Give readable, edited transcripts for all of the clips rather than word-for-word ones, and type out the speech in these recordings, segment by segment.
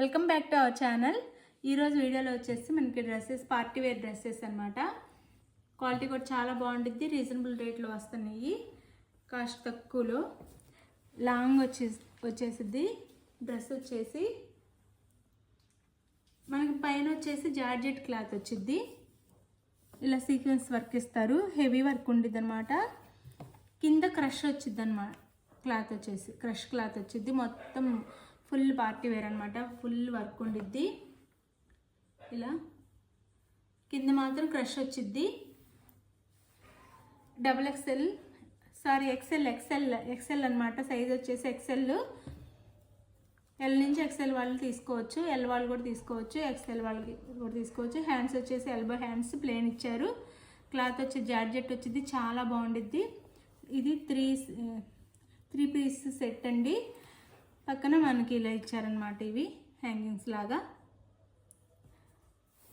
Welcome back to our channel. ఈరోజు వీడియోలో వచ్చేసి మనకి డ్రెస్సెస్, పార్టీ వేర్ డ్రెస్సెస్ అనమాట. క్వాలిటీ కూడా చాలా బాగుంటుంది, రీజనబుల్ రేట్లో వస్తున్నాయి, కాస్ట్ తక్కువలో. లాంగ్ వచ్చేసిద్ది డ్రెస్ వచ్చేసి మనకి పైన వచ్చేసి జార్జెట్ క్లాత్ వచ్చిద్ది. ఇలా సీక్వెన్స్ వర్క్ ఇస్తారు, హెవీ వర్క్ ఉండిద్ది అనమాట. కింద క్రష్ వచ్చిద్ది అనమాట, క్లాత్ వచ్చేసి క్రష్ క్లాత్ వచ్చిద్ది. మొత్తం ఫుల్ పార్టీ వేర్ అనమాట, ఫుల్ వర్క్ ఉండిద్ది. ఇలా కింద మాత్రం క్రష్ వచ్చిద్ది. ఎక్సెల్ అనమాట. సైజ్ వచ్చేసి ఎక్సెల్. ఎల్ నుంచి ఎక్సెల్ వాళ్ళు తీసుకోవచ్చు, ఎల్ వాళ్ళు కూడా తీసుకోవచ్చు, ఎక్సెల్ వాళ్ళకి కూడా తీసుకోవచ్చు. హ్యాండ్స్ వచ్చేసి ఎల్బో హ్యాండ్స్ ప్లేన్ ఇచ్చారు. క్లాత్ వచ్చి జార్జెట్ వచ్చింది, చాలా బాగుండిద్ది. ఇది త్రీ పీస్ సెట్ అండి. పక్కన మనకి ఇలా ఇచ్చారనమాట, ఇవి హ్యాంగింగ్స్ లాగా.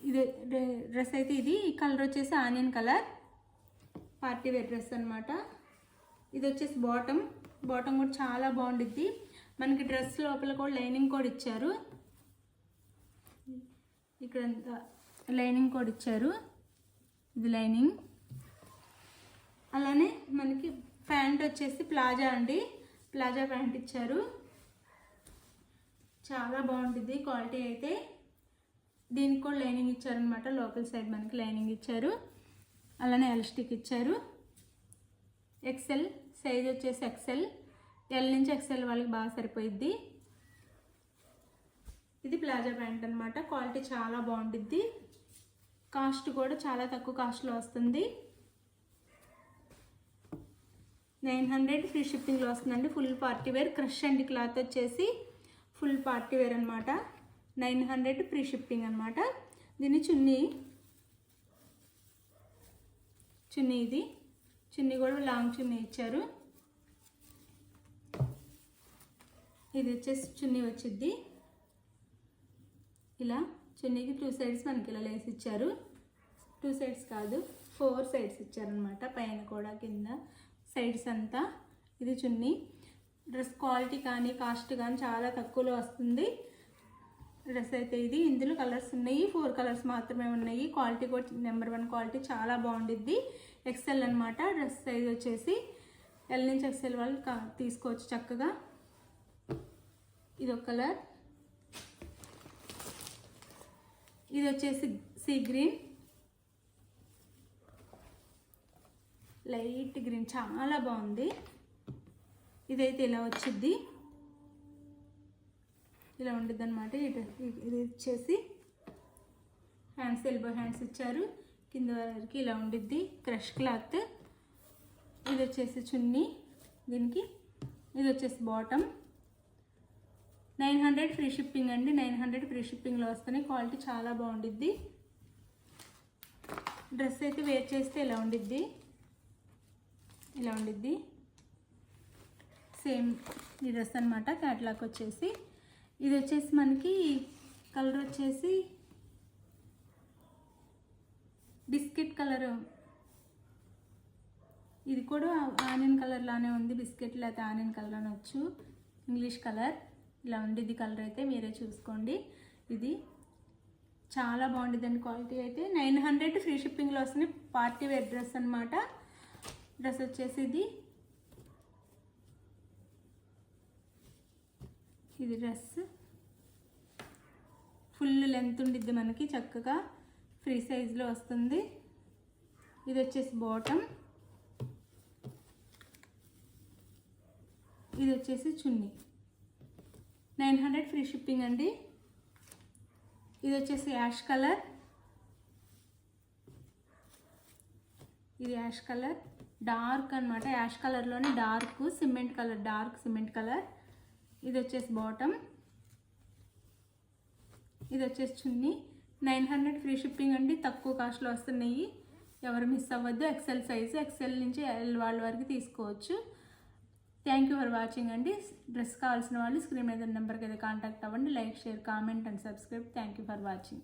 ఇది డ్రెస్ అయితే ఇది కలర్ వచ్చేసి onion colour, party wear dress అనమాట. ఇది వచ్చేసి బాటమ్ కూడా చాలా బాగుండిద్ది. మనకి డ్రెస్ లోపల కూడా లైనింగ్ కూడా ఇచ్చారు, ఇక్కడంతా లైనింగ్ కూడా ఇచ్చారు, ఇది లైనింగ్. అలానే మనకి ప్యాంట్ వచ్చేసి ప్లాజా అండి, ప్లాజా ప్యాంట్ ఇచ్చారు, చాలా బాగుంటుంది క్వాలిటీ అయితే. దీనికి కూడా లైనింగ్ ఇచ్చారనమాట, లోపల సైడ్ మనకి లైనింగ్ ఇచ్చారు. అలానే ఎలాస్టిక్ ఇచ్చారు. ఎక్సెల్ సైజ్ వచ్చేసి ఎక్సెల్, ఎల్ నుంచి ఎక్సెల్ వాళ్ళకి బాగా సరిపోయిద్ది. ఇది ప్లాజా ప్యాంట్ అనమాట, క్వాలిటీ చాలా బాగుంటుంది. కాస్ట్ కూడా చాలా తక్కువ కాస్ట్లో వస్తుంది, 900 ఫ్రీ షిప్పింగ్లో వస్తుందండి. ఫుల్ పార్టీ వేర్ క్రష్ అండి, క్లాత్ వచ్చేసి ఫుల్ పార్టీ వేర్ అనమాట. 900 ఫ్రీ షిప్పింగ్ అనమాట. దీని చున్నీ ఇది చున్నీ కూడా లాంగ్ చున్నీ ఇచ్చారు. ఇది వచ్చేసి చున్నీ వచ్చిద్ది. ఇలా చున్నీకి 2 సైడ్స్ మనకి ఇలా లేసి ఇచ్చారు. 2 సైడ్స్ కాదు, 4 సైడ్స్ ఇచ్చారనమాట, పైన కూడా కింద సైడ్స్ అంతా. ఇది చున్నీ. డ్రెస్ క్వాలిటీ కానీ కాస్ట్ కానీ చాలా తక్కువలో వస్తుంది డ్రెస్ అయితే ఇది. ఇందులో కలర్స్ ఉన్నాయి, 4 కలర్స్ మాత్రమే ఉన్నాయి. క్వాలిటీ కూడా నెంబర్ 1 క్వాలిటీ, చాలా బాగుండిద్ది. ఎక్సెల్ అనమాట. డ్రెస్ సైజ్ వచ్చేసి ఎల్ నుంచి ఎక్సెల్ వాళ్ళు తీసుకోవచ్చు చక్కగా. ఇది ఒక కలర్. ఇది వచ్చేసి సీ గ్రీన్, లైట్ గ్రీన్, చాలా బాగుంది. ఇదైతే ఇలా వచ్చిద్ది, ఇలా ఉండిద్ది అనమాట. ఇది వచ్చేసి హ్యాండ్స్ ఎల్బో హ్యాండ్స్ ఇచ్చారు, కింద వరకు ఇలా ఉండిద్ది, క్రష్ క్లాత్. ఇది వచ్చేసి చున్నీ దీనికి. ఇది వచ్చేసి బాటమ్. 900 ఫ్రీ షిప్పింగ్ అండి, 900 ఫ్రీ షిప్పింగ్లో వస్తున్నాయి. క్వాలిటీ చాలా బాగుండిద్ది. డ్రెస్ అయితే వేర్ చేస్తే ఇలా ఉండిద్ది, ఇలా ఉండిద్ది. సేమ్ ఈ డ్రెస్ అనమాట. క్యాట్లాగ్ వచ్చేసి ఇది వచ్చేసి మనకి కలర్ వచ్చేసి బిస్కెట్ కలర్. ఇది కూడా ఆనియన్ కలర్ లానే ఉంది, బిస్కెట్ లేకపోతే ఆనియన్ కలర్ అనొచ్చు, ఇంగ్లీష్ కలర్. ఇలా ఉండిద్ది కలర్ అయితే, మీరే చూసుకోండి. ఇది చాలా బాగుండిద్దండి క్వాలిటీ అయితే. 900 ఫ్రీ షిప్పింగ్లో వస్తుంది. పార్టీ వేర్ డ్రెస్ అనమాట. డ్రెస్ వచ్చేసి ఇది డ్రెస్ ఫుల్ లెంత్ ఉండిద్ది మనకి, చక్కగా ఫ్రీ సైజ్లో వస్తుంది. ఇది వచ్చేసి బాటమ్. ఇది వచ్చేసి చున్నీ. 900 ఫ్రీ షిప్పింగ్ అండి. ఇది వచ్చేసి యాష్ కలర్. ఇది యాష్ కలర్, డార్క్ అనమాట. యాష్ కలర్లోనే dark cement colour, dark cement colour. ఇది వచ్చేసి బాటమ్. ఇది వచ్చేసి చున్నీ. 900 ఫ్రీ షిప్పింగ్ అండి, తక్కువ కాస్ట్లో వస్తున్నాయి. ఎవరు మిస్ అవ్వద్దు. ఎక్సెల్ సైజు, ఎక్సెల్ నుంచి ఎల్ వాళ్ళ వరకు తీసుకోవచ్చు. థ్యాంక్ యూ ఫర్ వాచింగ్ అండి. డ్రెస్ కావాల్సిన వాళ్ళు స్క్రీన్ మీద నెంబర్కి అయితే కాంటాక్ట్ అవ్వండి. Like, share, comment and subscribe. Thank you for watching.